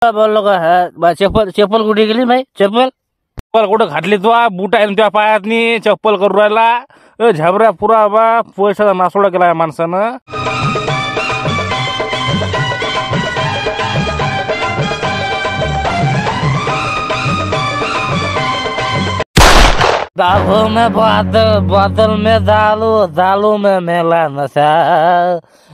बोललो का चप्पल चप्पल कुठे गेली भाई? चप्पल चप्पल कुठं घातली तू? बूट आहे तुझ्या पायातनी, चप्पल करू राहिला झाबऱ्या पुरा बा पैशाचा नासोडा केला माणसानं. दालू में बादल, बादल में दालू, दालू में मेला नशा.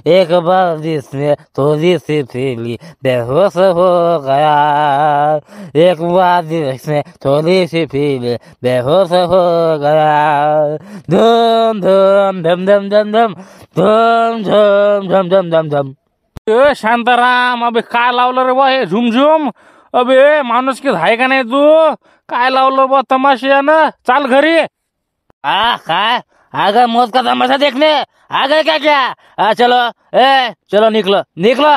एक बार जिसमें थोड़ी सी पीली बेहोश हो गया. एक बार जिसमें थोड़ी सी पीली बेहोश हो गया. धम धम धम धम धम धम धम धम धम धम धम धम. शांताराम, अबे काय लावलं रे बा हे झुमझुम? अबे माणूस की आहे का नाही तू? काय लावलं बा तमाशा? चाल घरी. काय आ गए मौत का तमाशा देखने? आ गए क्या? चलो चलो निकलो.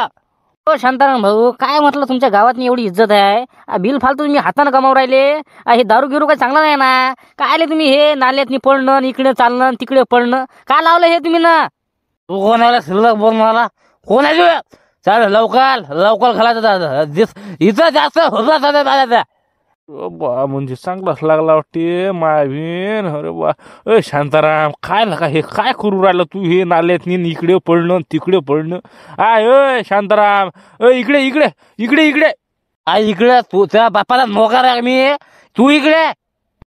हो शांताराम भाऊ, काय म्हटलं तुमच्या गावात एवढी इज्जत आहे, बिल फालतू तुम्ही हातानं कमावून राहिले. हे दारू गिरू काही चांगलं नाही ना. काय आले तुम्ही हे नाल्यात पडणं, इकडे चालणं तिकडे पडणं? काय लावलं हे तुम्ही ना? तू कोणाला शिल्लक बोल मला? कोण आहे तू? चाल लवकर घालायचं इथं जास्त होता बा. म्हणजे चांगलाच लागला वाटते मावीन. अरे बा शांताराम, काय लका हे काय करू राहिलं तू? हे नाल्यात इकडे पडणं तिकडे पडणं. अय शांताराम, इकडे इकडे इकडे इकडे इकडे. तू त्या बापाला मोकार आहे मी. तू इकडे.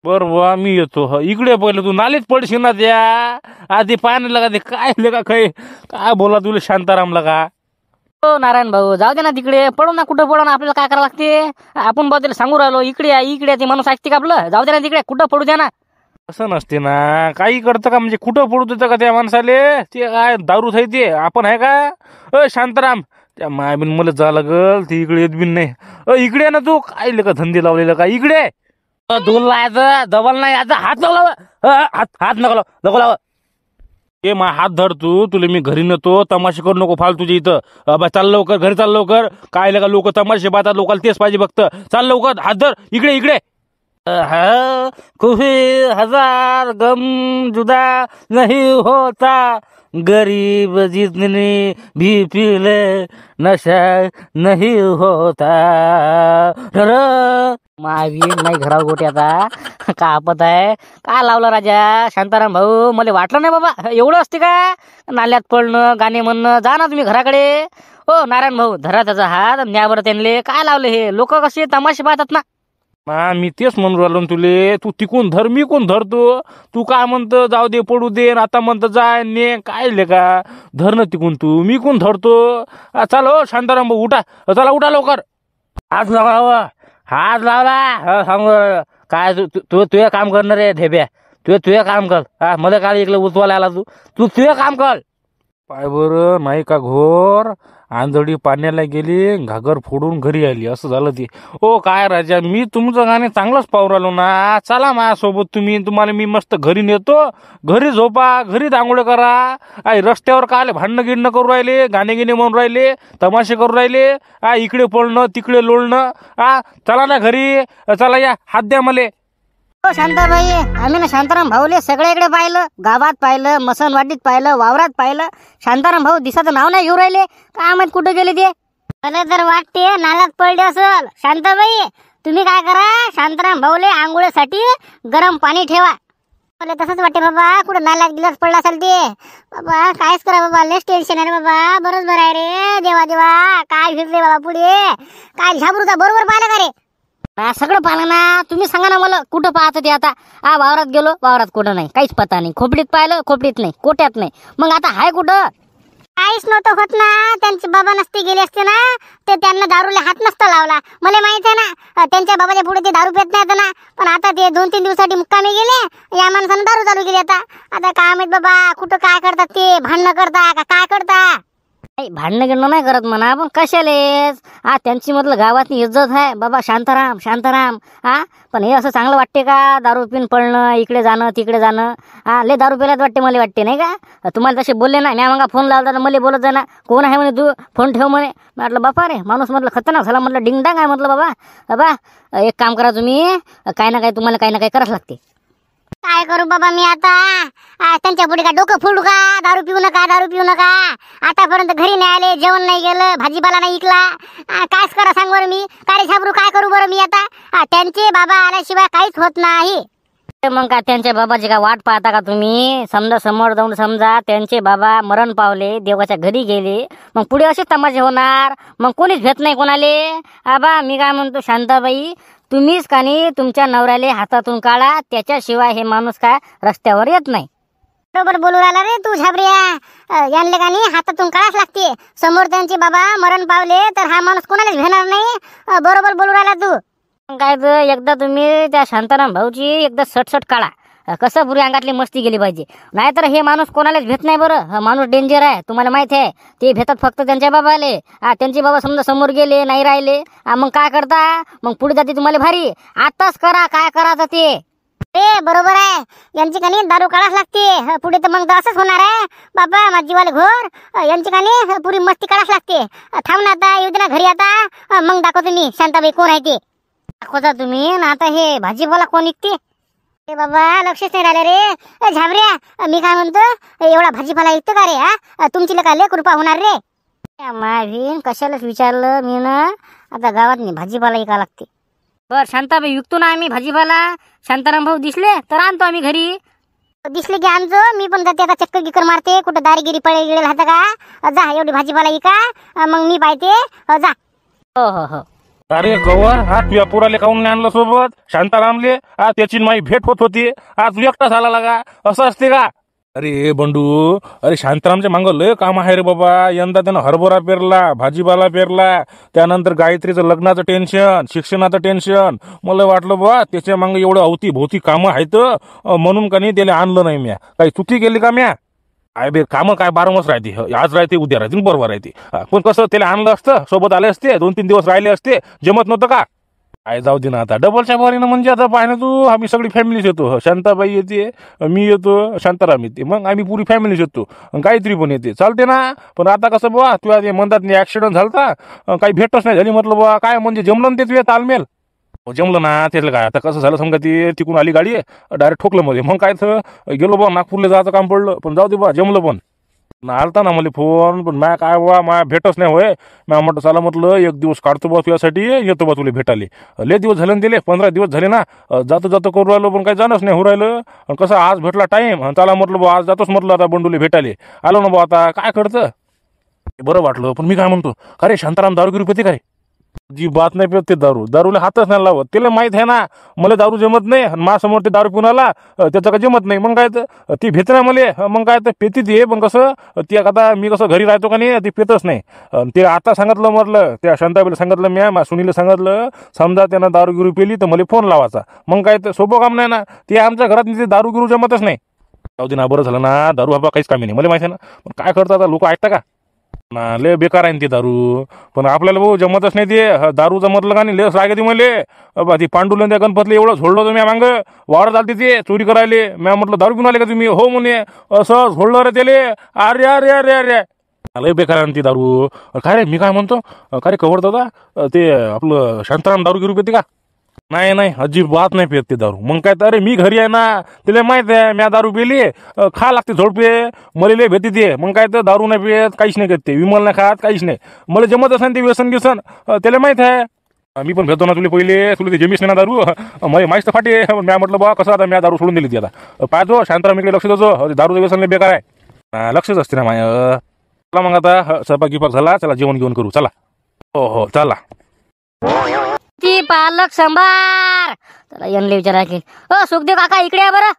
बरोबर मी येतो इकडे. पहिले तू नालीत पडशील ना त्या आधी पाणी लगा. ते काय लगा काय बोला तुला शांताराम लगा? हो नारायण भाऊ, जाऊ दे ना तिकडे. पडू ना कुठं पडू ना, आपल्याला काय करावं लागते? आपण बदल सांगू राहिलो इकडे ते माणूस ऐकते का आपलं? जाऊ दे ना तिकडे, कुठं पडू द्या ना. असं नसते ना, काही करतं का? म्हणजे कुठं पडू देतं का त्या माणसाले? ते काय दारू ते आपण आहे का? शांताराम, त्या मायाबीन मला जा लागल. ते इकडे येत बिन नाही. इकडे ना तू काय का धंदे लावलेलं का? इकडे दोन लावायचं, डबल नाही याचा. हात हात नको लाव. ए मा हात धर तू. तुला मी घरी नेतो. तमाशे करू नको फाल तुझ्या इथं. चाल लवकर घरी, चाल लवकर. काय लगा लोक तमाशे पाहतात, लोकांना तेच पाहिजे फक्त. चाल लवकर, हात धर. इकडे कुफी हजार गम जुदा नहीं होता, गरीब जितनी भी पीले नशा नहीं होता. मावी नाही घरावर गोटी आता का आपत आहे? काय लावलं राजा? शांताराम भाऊ, मला वाटलं नाही बाबा एवढं असते का? नाल्यात पडणं, गाणे म्हणणं. जा ना तुम्ही घराकडे. हो नारायण भाऊ, धरा त्याचा हात, न्यावर त्यांना. काय लावलं हे? लोक कसे तमाशे पाहतात ना. मी तेच म्हणून राहिलो तुले. तू तिकून धर, मी कोण धरतो? तू काय म्हणतं जाऊ दे पडू दे, आता म्हणतं जाय ने. काय का धर ना तिकून तू, मी कोण धरतो? चाल हो शांताराम भाऊ, उठा. चला उठा लवकर. हात लावा, हात लावला सांगू. काय तू तुझे काम करणार रे ढेब्या? तुझे काम कर. मला काय इकडे उचवायला आला तू तुझे काम कर. पाय बरं नाही का घोर आंधळी पाण्याला गेली, घागर फोडून घरी आली. असं झालं ते. ओ काय राजा, मी तुमचं गाणे चांगलंच पाहू राहिलो ना. चला माझ्यासोबत तुम्हाला मी मस्त घरी नेतो. घरी झोपा, घरी दांगोळे करा. रस्त्यावर काय भांडणं गिणणं करू राहिले, गाणे गिणे म्हणून राहिले, तमाशे करू राहिले. इकडे पळणं तिकडे लोळणं. चला ना घरी. चला या, हात द्या मले. हो शांताबाई, आम्ही ना शांताराम भाऊले सगळ्याकडे पाहिलं. गावात पाहिलं, मसनवाडीत पाहिलं, वावरात पाहिलं. शांताराम भाऊ दिसाचं नाव नाही घेऊ राहिले. काय माहित कुठे गेले ते? मला तर वाटते नाल्यात पडले असेल. शांताबाई, तुम्ही काय करा, शांताराम भाऊले आंघोळीसाठी गरम पाणी ठेवा. मला तसंच वाटते बाबा, कुठे नाल्यात गिलास पडला असेल ते. बाबा कायच करा बाबा, लेस टेन्शन आहे रे बाबा. बरोबर आहे रे देवा. काय फिरले बाबा पुढे? काय झाबरूचा बरोबर पाहिलं का रे? सगळं पाहिलं ना. तुम्ही सांगा ना मला कुठं पाहतं ते आता? वावरात गेलो, वावरात कुठं नाही, काहीच पता नाही. खोपडीत पाहिलं, खोपडीत नाही, कोट्यात नाही. मग आता हाय कुठं? काहीच नव्हतं होत ना. त्यांचे बाबा नसते गेले असते ना, ते त्यांना दारूला हात नसता लावला. मला माहित आहे ना, त्यांच्या बाबाच्या पुढे ते दारू पित नाही ना. पण आता ते 2-3 दिवसासाठी मुक्कामी गेले. या माणसानं दारू चालू केली. आता काय माहित बाबा कुठं काय करतात ते? भांडणं करता का काय करता? भांडणं गिणणं नाही करत म्हणा, पण कशालेच? त्यांची म्हटलं गावातली इज्जत आहे बाबा. शांताराम. पण हे असं चांगलं वाटते का? दारू पिऊन पळणं, इकडे जाणं तिकडे जाणं. लय दारू पिल्यात वाटते मला, वाटते नाही का? तुम्हाला तसे बोलले ना, म्या मग फोन लावला तर मला बोलत जा ना, कोण आहे म्हणे तू, फोन ठेव म्हणे. म्हटलं बापा रे, माणूस म्हटलं खतरनाक झाला. म्हटलं डिंगडांग आहे म्हटलं बाबा. एक काम करा तुम्ही, काही ना काही तुम्हाला काही ना काही करावंच लागते. काय करू बाबा मी आता? त्यांच्या पुढे का डोकं फोडू का? दारू पिऊ नका, दारू पिऊ नका. आतापर्यंत घरी नाही आले, जेवण नाही गेलं, भाजीपाला नाही इकला. कायच करा सांग बरं मी? काय झाबरू, काय करू बरं मी आता? त्यांचे बाबा आल्याशिवाय काहीच होत नाही. मग का त्यांच्या बाबाची का वाट पाहता का तुम्ही? समजा समोर जाऊन समजा त्यांचे बाबा मरण पावले, देवाच्या घरी गेले, मग पुढे असे तमाशे होणार. मग कोणीच भेट नाही कोणाले. आबा मी काय म्हणतो शांताबाई, तुम्हीच कानी तुमच्या नवऱ्याले हातातून काढा, त्याच्याशिवाय हे माणूस काय रस्त्यावर येत नाही. बरोबर बोलू राहिला रे तू झाबऱ्या. यांले कानी हातातून काढाच लागते. समोर त्यांचे बाबा मरण पावले तर हा माणूस कोणालाच भेटणार नाही. बरोबर बोलू राहिला तू. काय तर एकदा तुम्ही त्या शांताराम भाऊची एकदा सटसट काढा. कसं पुरी अंगातली मस्ती गेली पाहिजे. नाहीतर हे माणूस कोणालाच भेट नाही बरं. हा माणूस डेंजर आहे, तुम्हाला माहित आहे. ते भेटत फक्त त्यांच्या बाबाले. त्यांचे बाबा समजा समोर गेले नाही राहिले, मग काय करता? मग पुढे जाते तुम्हाला भारी. आताच करा काय करायचं ते. ते बरोबर आहे. यांची कानी दारू काढाच लागते. पुढे तर मग असंच होणार आहे बाबा. माझीवाले घोर यांची कानी पुरी मस्ती काढाच लागते. थांब ना आता, येऊ दे ना घरी आता. मग दाखवतो मी शांताबाई कोण आहे ते. दाखवता तुम्ही ना आता. हे भाजीपाला कोण विकते? ए बाबा लक्षच नाही राहिले रे. झाबऱ्या मी काय म्हणतो, एवढा भाजीपाला विकतो का रे? तुमची काय लय कृपा होणार रे. मावीन कशालाच विचारलं मी ना. आता गावात नाही भाजीपाला विका लागते. बर शांताबाई विकतो ना आम्ही भाजीपाला. शांताराम भाऊ दिसले तर आणतो आम्ही घरी. दिसले की आणजो. मी पण जाते आता, चक्कर गिकर मारते. कुठं दारीगिरी पळे गेले राहतं का? जा एवढी भाजीपाला विका, मग मी पाहते. जा. हो हो हो. अरे गवर, हा तुझ्या पोराले काऊन नाही आणलं सोबत? शांतारामले त्याची माई भेट होत होती. आज तू एकटाच आला लागा, असं असते का? अरे बंडू, अरे शांतारामच्या मागं लय काम आहे रे बाबा. यंदा त्यानं हरभरा पेरला, भाजीपाला पेरला, त्यानंतर गायत्रीचं लग्नाचं टेन्शन, शिक्षणाचं टेन्शन. मला वाटलं बा त्याच्या मागं एवढं अवती भोवती कामं आहेत, म्हणून का नाही त्याला आणलं नाही म्या. काही चुकी केली का म्या? काय बे कामं काय बारमच राहते. आज राहते, उद्या राहते, बरोबर राहते. पण कसं त्याला आणलं असतं, सोबत आले असते, 2-3 दिवस राहिले असते, जमत नव्हतं का? काय जाऊ दे ना आता. डबलच्या बारीनं म्हणजे आता पाहिजे तू, आम्ही सगळी फॅमिलीच येतो. शांताबाई येते, मी येतो, शांताराम येते, मग आम्ही पुरी फॅमिलीच येतो. गायत्री पण येते, चालते ना. पण आता कसं बुवा, तुला ते म्हणतात नाही ऍक्सिडेंट झालता, काही भेटच नाही झाली. म्हटलं बुवा काय म्हणजे जमलं ना ते तुझ्या तालमेल. जमलं ना त्याला. काय आता कसं झालं समजा, ती तिकून आली गाडी, डायरेक्ट ठोकलं मध्ये. मग काय तर गेलो बा, नागपूरला जायचं काम पडलं. पण जाऊ दे बा, जमलं. पण आलता ना मला फोन, पण माया काय बा माया भेटच नाही होय. म्या म्हटलं चला, म्हटलं एक दिवस काढतो बा तुझ्यासाठी, येतो बा तुला भेटाले. लय दिवस झाले ना दिले, 15 दिवस झाले ना. जातो जातो करू राहिलो, पण काही जाणंच नाही हो राहिलं. कसं आज भेटला टाईम, चला म्हटलं बा आज जातोच म्हटलं आता बंडूले भेटाले. आलो ना बा आता, काय करतं बरं वाटलं. पण मी काय म्हणतो, का रे शांताराम दारूगिरी पिते का रे? जी बात नाही पित ते दारू. दारूला हातच नाही लावत. त्याला माहित आहे ना मला दारू जमत नाही. माझ्यासमोर ते दारू पिऊन आला, त्याचं काय जमत नाही. मग काय तर ती भेट ना मला. मग काय तर पेती ते. पण कसं ती आता मी कसं घरी राहतो का नाही, ती पितच नाही. ते आता सांगितलं, म्हटलं त्या शांताबाईला सांगितलं, म्या सुनीला सांगितलं, समजा त्यानं दारूगिरू पेली तर मला फोन लावायचा. मग काय तर सोपं काम नाही ना. ते आमच्या घरात ते दारूगिरू जमतच नाही. जाऊ दे ना, बरं झालं ना. दारू बाबा काहीच कामी नाही, मला माहिती आहे ना. पण काय करतात लोक, ऐकता का ना? लय बेकार आहे ते दारू. पण आपल्याला भाऊ जमतच नाही ते दारू. जमतलं का नाही लस राग येते मले. ती पांडुलं त्या गणपतले एवढं झोडलं तुम्ही मागं वाढत आलते ते चोरी करायले. म्या म्हटलं दारू पिऊन आले का तुम्ही? हो म्हणे. असं झोडलं रे त्याले. अरे अरे अरे अरे लय बेकार आहे ती दारू. काय रे मी काय म्हणतो, काय रे कवर दादा, ते आपलं शांताराम दारू गिरू पिते का? नाही नाही, अजिबात नाही पित ते दारू. मग काय तर अरे मी घरी आहे ना, तिला माहित आहे म्या दारू पिली, खा लागते झोडपे, मला लय भेटी ते. मग काय तर दारू नाही पित, काहीच नाही करत ते. विमल नाही खात, काहीच नाही. मला जमतच नाही ते व्यसन गिसन, त्याला माहित आहे. मी पण भेटतो ना तुला पहिले. तुला ते जमीस नाही ना दारू, मला माहीत तर फाटे. म्या म्हटलं बा कसं आता म्या दारू सोडून दिली ती. आता पाहतो शांताराम इकडे लक्ष द्यायचो. दारूचं व्यसन लय बेकार आहे. लक्षच असते ना माय. चला मग आता स्वयंपाक गिपाक झाला, चला जेवण घेऊन करू. चला. हो हो चला. ती पालक सांबार. त्याला यांना विचारा की, ओ सुखदेव काका इकडे या बरं.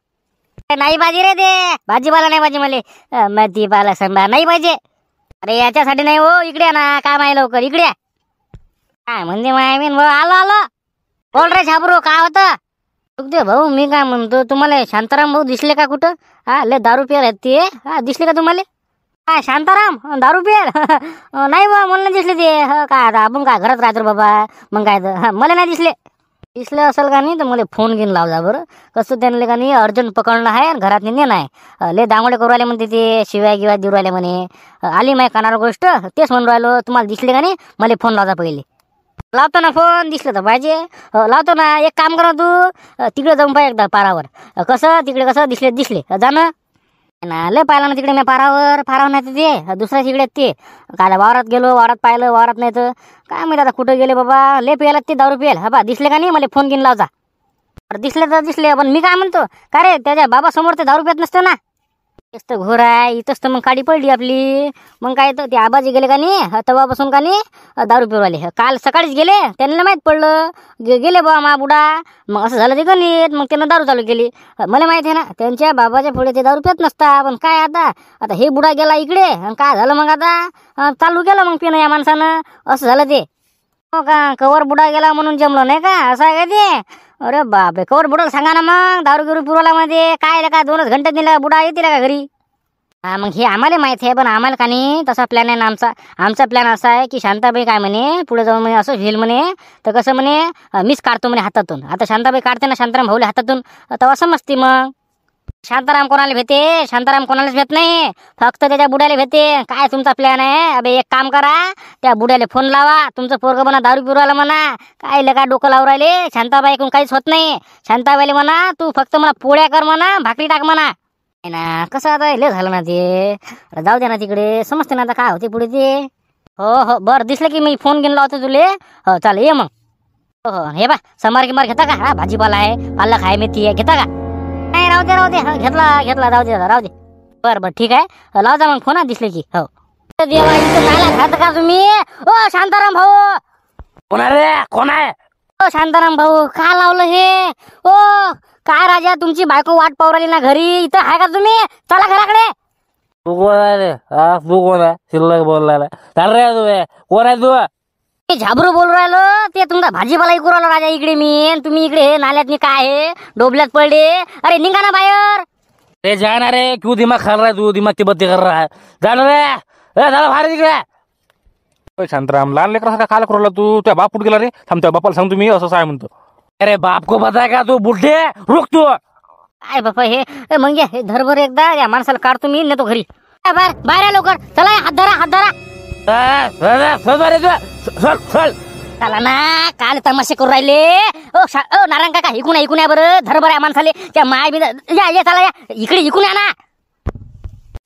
नाही पाहिजे रे ते भाजीपाला, नाही पाहिजे मला. ती पालक सांबार नाही पाहिजे. अरे याच्यासाठी नाही हो, इकडे या ना. काम आहे लवकर, इकडे या. काय म्हणजे मायमीन भाऊ, आलो आलो. बोल रे छाबरू, काय होतं? सुखदेव भाऊ मी काय म्हणतो, तुम्हाला शांताराम भाऊ दिसले का कुठं? लय दारू पियार आहेत ते. दिसले का तुम्हाला? काय शांताराम दारू पियार? नाही बा, मला नाही दिसले ते. काय आता आपण काय घरात राहतो बाबा. मग काय तर मला नाही दिसले. दिसलं असेल का नाही तर मला फोन घेऊन लावजा बरं. कसं त्यांना का नाही अर्जंट पकडणं आहे, घरात नाही नाही. लय दांगोडे करू राहिले म्हणते ते, शिवाय गिवाय देऊ राहिले म्हणे. आली माय कानावर गोष्ट, तेच म्हणून राहिलो. तुम्हाला दिसले का नाही मला फोन लावजा पहिले. लावतो ना फोन, दिसलं तर पाहिजे. लावतो ना. एक काम कर ना तू, तिकडे जाऊन पाहिजे एकदा पारावर. कसं तिकडे कसं दिसले जाणं ना. लय पाहिलं ना तिकडे मी पारावर नाही तर ते दुसऱ्या तिकडे ते काय वावरात गेलो, वावरात पाहिलं, वावरात नाही तर काय माहिती आता कुठं गेले बाबा. लय पियाला ते दारू पियाला. हा दिसले का नाही मला फोन घेऊन लावजा. दिसले तर दिसले, पण मी काय म्हणतो का रे, त्याच्या बाबा समोर ते दारू पित नसतं ना. तेच तर घोर आहे. इथंच तर मग काडी पडली आपली. मग काय तर ते आबाजी गेले का नाही तेव्हापासून का नाही दारू पिवाले. काल सकाळीच गेले, त्यांना माहीत पडलं गेले बा मा बुडा. मग असं झालं ते गणित. मग त्यांना दारू चालू केली. मला माहिती आहे ना त्यांच्या बाबाच्या पुढे ते दारू पित नसता. पण काय आता हे बुडा गेला इकडे, आणि काय झालं मग आता चालू केलं मग पिणं या माणसानं. असं झालं ते. हो का, कवर बुडा गेला म्हणून जमलं नाही का, असं आहे का ते. अरे बापरे, कवर बुडाला सांगा ना मग. दारू गिरू पिरवला मध्ये काय का 2च घंटे दिला बुडा येतील का घरी. मग हे आम्हाला माहिती आहे, पण आम्हाला का नाही तसा प्लॅन आहे ना आमचा प्लॅन असा आहे की शांताबाई काय म्हणे पुढे जाऊन म्हणे असं होईल म्हणे, तर कसं म्हणे मीच काढतो म्हणे हातातून. आता शांताबाई काढते ना शांताराम भाऊले हातातून, तेव्हा समजते मग. शांताराम कोणाला भेटे, शांताराम कोणालाच भेट नाही, फक्त त्याच्या बुड्याला भेटे. काय तुमचा प्लॅन आहे. अबे एक काम करा, त्या बुड्याला फोन लावा, तुमचं पोरगं म्हणा दारू पिरवायला म्हणा. काय लगा डोकं लावून राहिले, शांताबाईकडून काहीच होत नाही. शांताबाईला म्हणा तू फक्त मला पोळ्या कर म्हणा, भाकरी टाक म्हणा. ना कसं आता लय झालं ना ते. जाऊ दे ना तिकडे, समजते ना आता काय होते पुढे ते. हो बरं, दिसलं की मी फोन घेऊन लावतो तुले. हो चाल ये मग. हो हे बा समार किमार घेता का. हा भाजीपाला आहे, पालक आहे, मेथी आहे, घेता का. नाही राहू दे घेतला राहू दे. बरं ठीक आहे, लाव जा मग फोन. दिसले की. हो देवा, इथं नाला खात का तुम्ही. ओ शांताराम भाऊ. कोण आहे रे, कोण आहे. ओ शांताराम भाऊ, का लावलं हे. ओ काय राजा, तुमची बायको वाट पाहू राहिली ना घरी. इथं आहे का तुम्ही, चला घराकडे. तू कोण आहे रे. तू कोण आहे, शिल्लक बोललाय. चाल रे तू, कोण आहे तू. ते झाबरू बोलू राहिलो, ते तुमचा भाजीपाला इकू राहिलो राजा इकडे मी. तुम्ही इकडे नाल्यात काय आहे, डोबल्यात पडले. अरे निघा ना बाहेर. रे जाना रे, क्यों दिमाग खा रहा है तू, दिमाग की बत्ती कर रहा है. जाना रे, झाला बाहेर तिकडे. शांताराम लहान लेकरा काल करू तू. त्या बाप कुठे गेला रे. थांब त्या बापाला सांगतो मी असं आहे म्हणतो. अरे बाप को पता है का तू बुढ़े, रुक तू. काय बापा हे मग हे धरभर एकदा या माणसाला काढतो मी, नेतो घरी. बाहेर या लवकर, चला हात धरा. चला ना, काल तमाशे करू राहिले. ओ नारायण काका, इकून या बरं. धरभर या माणसाले त्या माय बी या चला या इकडे, इकून या ना.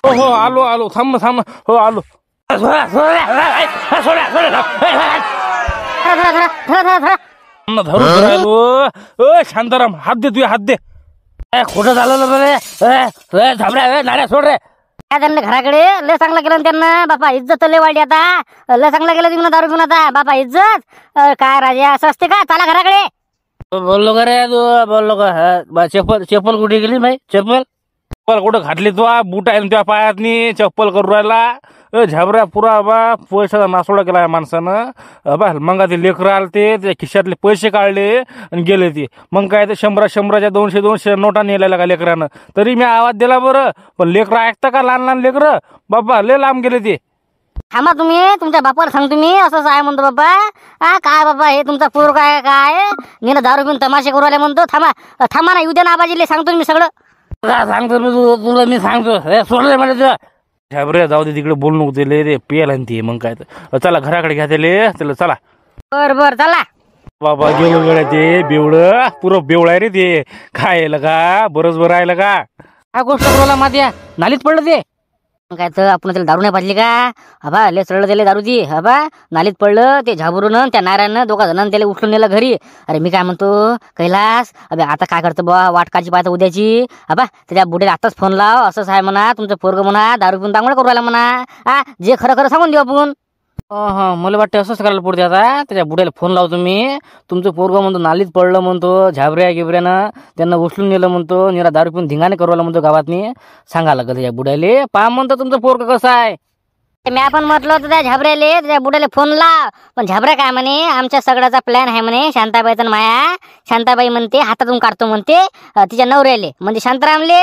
हो आलो थांब. हो आलो. धरा. शांताराम हात दे, तुझ्या हात दे. खोटं झालं ना बरे. झाबड्या नाड्या सोड रे. काय त्यांना घराकडे लय चांगलं केलं त्यांना. बापा इज्जत लय वाढली आता. लय चांगलं केलं तुम्ही दारू पिऊन आता. बापा इज्जत काय राजा, असं असते का. चला घराकडे. बोललो का रे तू, बोललो का. चप्पल कुठे गेली भाई. चप्पल कुठं घातली तू. बूट आहे तुझ्या पायातनी, चप्पल करू राहिला. झाबऱ्या पुरा बा पैशाचा नासोडा केला माणसानं. बा मग ते लेकरं आले, ते त्याच्या खिशातले पैसे काढले आणि गेले ते. मग काय ते 100च्या 200 नोटा नेलेल्या का लेकरानं. तरी मी आवाज दिला बरं, पण लेकरं ऐकता का. लहान लेकरं बाबा लय लांब गेले ते. थांबा तुम्ही, तुमच्या बापाला सांगतो मी असं आहे म्हणतो बाबा. काय बाबा हे तुमचा पोर काय नेलं दारू पिऊन तमाशे करू राहिले म्हणतो. थांबा ना, उद्या ना आबाजीले सांगतो मी सगळं. सांगतो मी तुला मी सांगतो. सोडले मला तुझं. झाबऱ्या जाऊ दे तिकडे, बोलू नको ते रे पेल आणि ते. मग काय तर चला घराकडे घ्या त्याला चला. बर चला. बाबा गेलो गड्या ते बेवड, पुरं बेवड आहे रे ते. काय का बरंच बरं राहिलं का. हा गोष्ट बोला माझ्या नालीत पडलं ते. काय तर आपण त्याला दारू नाही पाजली का. हबा लय चढलं त्याला दारू ती. हबा नालीत पडलं ते झाबरून, त्या नारायणनं 2 जणांनी त्याला उचलून नेलं घरी. अरे मी काय म्हणतो कैलास, अबे आता काय करतो बा, वाटकाची पाहता उद्याची. हबा त्याच्या बुड्याला आताच फोन लाव. असंच आहे म्हणा तुमचं पोरग म्हणा दारू पिऊन दांगड करू राहिला म्हणा. जे खरं सांगून देऊ आपण. हो मला वाटतं असंच करायला पुढे. आता त्याच्या बुड्याला फोन लावतो मी. तुमचं पोरगं म्हणतो नालीत पडलं म्हणतो, झाबऱ्या गिबऱ्यानं त्यांना उचलून नेलं म्हणतो, निरा दारू पिऊन धिंगाणे करू राहिला म्हणतो गावातनी. सांगा लागलं त्याच्या बुड्याले. पहा म्हणतो तुमचं पोरगं कसं आहे. मी आपण म्हटलं होतं त्या झाबऱ्याले, त्या बुड्याला फोन लाव. पण झाबऱ्या काय म्हणे, आमच्या सगळ्याचा प्लॅन आहे म्हणे शांताबाईचा माया. शांताबाई म्हणते हातातून काढतो म्हणते तिच्या नवऱ्याले, म्हणजे शांतारामले.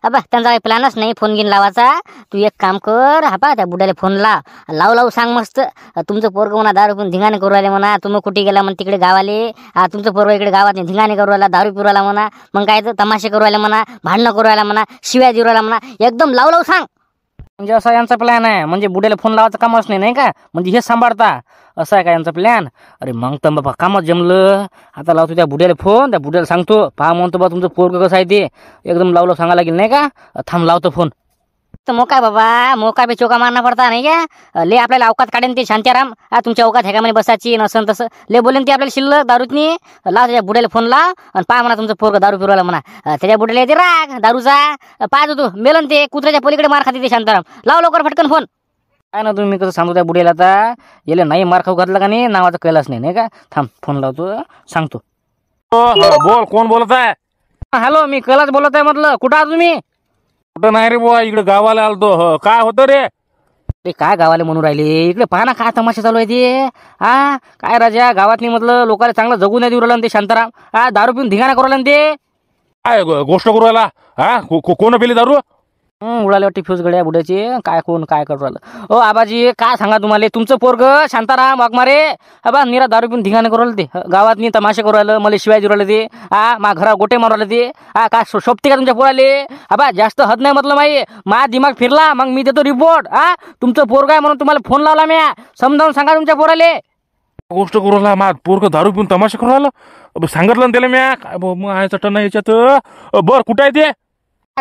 अबा त्यांचा काही प्लॅनच नाही फोन घेऊन लावायचा. तू एक काम कर, हापा त्या बुड्याला फोन लाव सांग मस्त. तुमचं पोरग म्हणा दारू पिऊन धिंगाणे करू राहिले म्हणा. तुम्ही कुठे गेला म्हणा तिकडे गावाले. तुमचं पोरग इकडे गावात धिंगाणे करू राहिला, दारू पिऊ राहिला म्हणा. मग काय तर तमाशे करू राहिला म्हणा, भांडणं करू राहिला म्हणा, शिव्या देऊ राहिला म्हणा. एकदम लाव सांग. म्हणजे असा यांचा प्लॅन आहे, म्हणजे बुड्याला फोन लावायचं कामच नाही का, म्हणजे हेच सांभाळता असं आहे का यांचा प्लॅन? अरे मग तर बाबा कामच जमलं. आता लावतो त्या बुड्याला फोन, त्या बुड्याला सांगतो, पहा म्हणतो बा तुमचं पोरगं कसं आहे ते, एकदम लावलं सांगायला लागेल नाही का. थांब लावतो फोन. तर मोका बाबा, मोका बी चोका मारणं पडता नाही का, ले आपल्याला अवकात काढेन ते शांताराम. तुमच्या अवकात ह्या म्हणे बसायची नसन तसं ले बोलेन ते आपल्याला शिल्लक दारूतनी. लाव त्याच्या बुड्याला फोन लाव आणि पहा म्हणा तुमचं पोरगं दारू पिरवायला म्हणा. त्याच्या बुड्याला येते राग दारूचा, पाहतो तू मेलन ते कुत्र्याच्या पलीकडे मार खाते ते शांताराम. लाव लवकर फटकन फोन. काय ना तुम्ही कसं सांगतो त्या बुड्याला, आता याला नाही मार खाऊ घातला का नाही नावाचं कैलास नाही का. थांब फोन लावतो सांगतो. बोल, कोण बोलत आहे? हॅलो, मी कैलास बोलत आहे. म्हटलं कुठं आहात तुम्ही? कुठं नाही रे बुवा, इकडे गावाला आलतो. काय होतं रे? ते काय गावाला म्हणून राहिले, इकडे पहा ना काय तमाशा चालू आहे ते. काय राजा गावातनी म्हटलं लोकांना चांगलं जगू नाही देऊ राहिलं ते शांताराम. दारू पिऊन धिंगाणा करू राहिला ते. काय गोष्ट करू राहिला? कोण पिली दारू? उडाले वाटते फ्यूज गड्या बुड्याचे. काय कोण काय करू राहिलं? ओ आबाजी काय सांगा तुम्हाला, तुमचं पोरग शांताराम वाघमारे बा निरा दारू पिऊन धिंगाणा करू राहिलं ते. गावातनी तमाशा करू राहिलं, मला शिवाय देऊ राहिलं ते. मा घरा गोटे मारू राहिलं ते. काय शोभते का तुमच्या पोराले? बा जास्त हद नाही म्हटलं माही, मा दिमाग फिरला मग मी देतो रिपोर्ट. तुमचं पोरग आहे म्हणून तुम्हाला फोन लावला मी. समजावून सांगा तुमच्या पोराले. गोष्ट करू राहिला मा पोरग दारू पिऊन तमाशा करू राहिलं? सांगितलं ना त्याला म्या. काय मग आहे चटण याच्यात. बर कुठं आहे ते?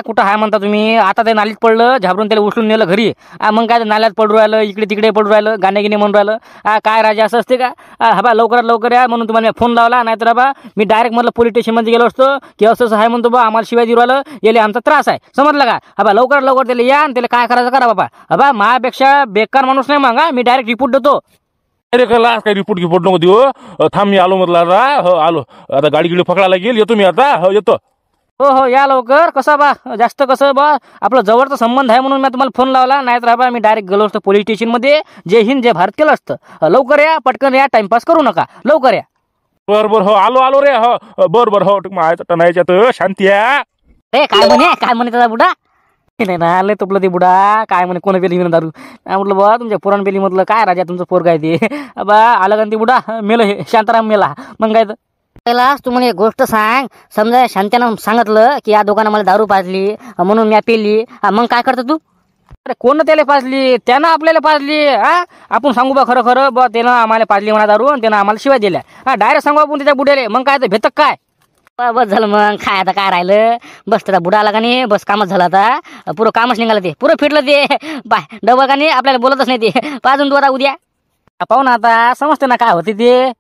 कुठं आहे म्हणता तुम्ही? आता ते नालीत पडलं, झाबरून त्याला उचलून नेलं घरी. मग काय नाल्यात पडू राहिलं, इकडे तिकडे पडू राहिलं, गाणे गिणे म्हणून राहिलं. काय राजा असं असते का? बा लवकरात लवकर या म्हणून तुम्हाला फोन लावला. नाहीतर बा मी डायरेक्ट म्हटलं पोलीस स्टेशनमध्ये गेलो असतो की असं आहे म्हणतो बा आम्हाला शिवाय देऊ राहिलं, याले आमचा त्रास आहे. समजलं का? बा लवकरात लवकर त्याला या आणि त्याला काय करायचं करा बाबा. बा माझ्यापेक्षा बेकार माणूस नाही मग. मी डायरेक्ट रिपोर्ट देतो. अरे कला काही रिपोर्ट नको देऊ. थांब मी आलो म्हटलं. आलो आता. गाडी गिडी पकडायला लागेल. येतो मी आता. येतो. हो या लवकर. कसं बा जास्त कसं बा आपलं जवळचा संबंध आहे म्हणून मी तुम्हाला फोन लावला. नाहीतर बा मी डायरेक्ट गेलो असतो पोलीस स्टेशनमध्ये. जय हिंद जय भारत केलं असतं. लवकर या, पटकन या, टाइमपास करू नका, लवकर या. बर हो आलो रे. बर हो माझ्या याच्यात शांती आहे. काय म्हणे त्याचा बुडा? नाही ना आले तुपलं ते बुडा. काय म्हणे कोण पेली दारू? म्हटलं बा तुमच्या पुराण पेली. म्हटलं काय राजा तुमचं पोरग आहे ते. बा आलं का ते बुडा मेलं, हे शांताराम मेला. मग काय तर कैलास तू मला एक गोष्ट सांग. समजा शांत्यानं सांगितलं की या दोघांना मला दारू पाजली म्हणून मी पेली, मग काय करतो तू? अरे कोण त्याला पाजली? त्यानं आपल्याला पाजली. आपण सांगू बा खरं खरं बा त्यानं आम्हाला पाजली म्हणा दारू आणि त्यानं आम्हाला शिवाय दिल्या. डायरेक्ट सांगू आपण त्याच्या बुड्याले. मग काय तर भेटत काय? बस झालं मग. काय आता काय राहिलं? बस त्याचा बुडा आला का नाही, बस कामच झालं आता. पुरं कामच निघालं ते, पुरं फिटलं ते. बाय डबल का नाही आपल्याला बोलतच नाही ते. पाजून तू आता उद्या पाहू ना आता, समजते ना काय होते ते.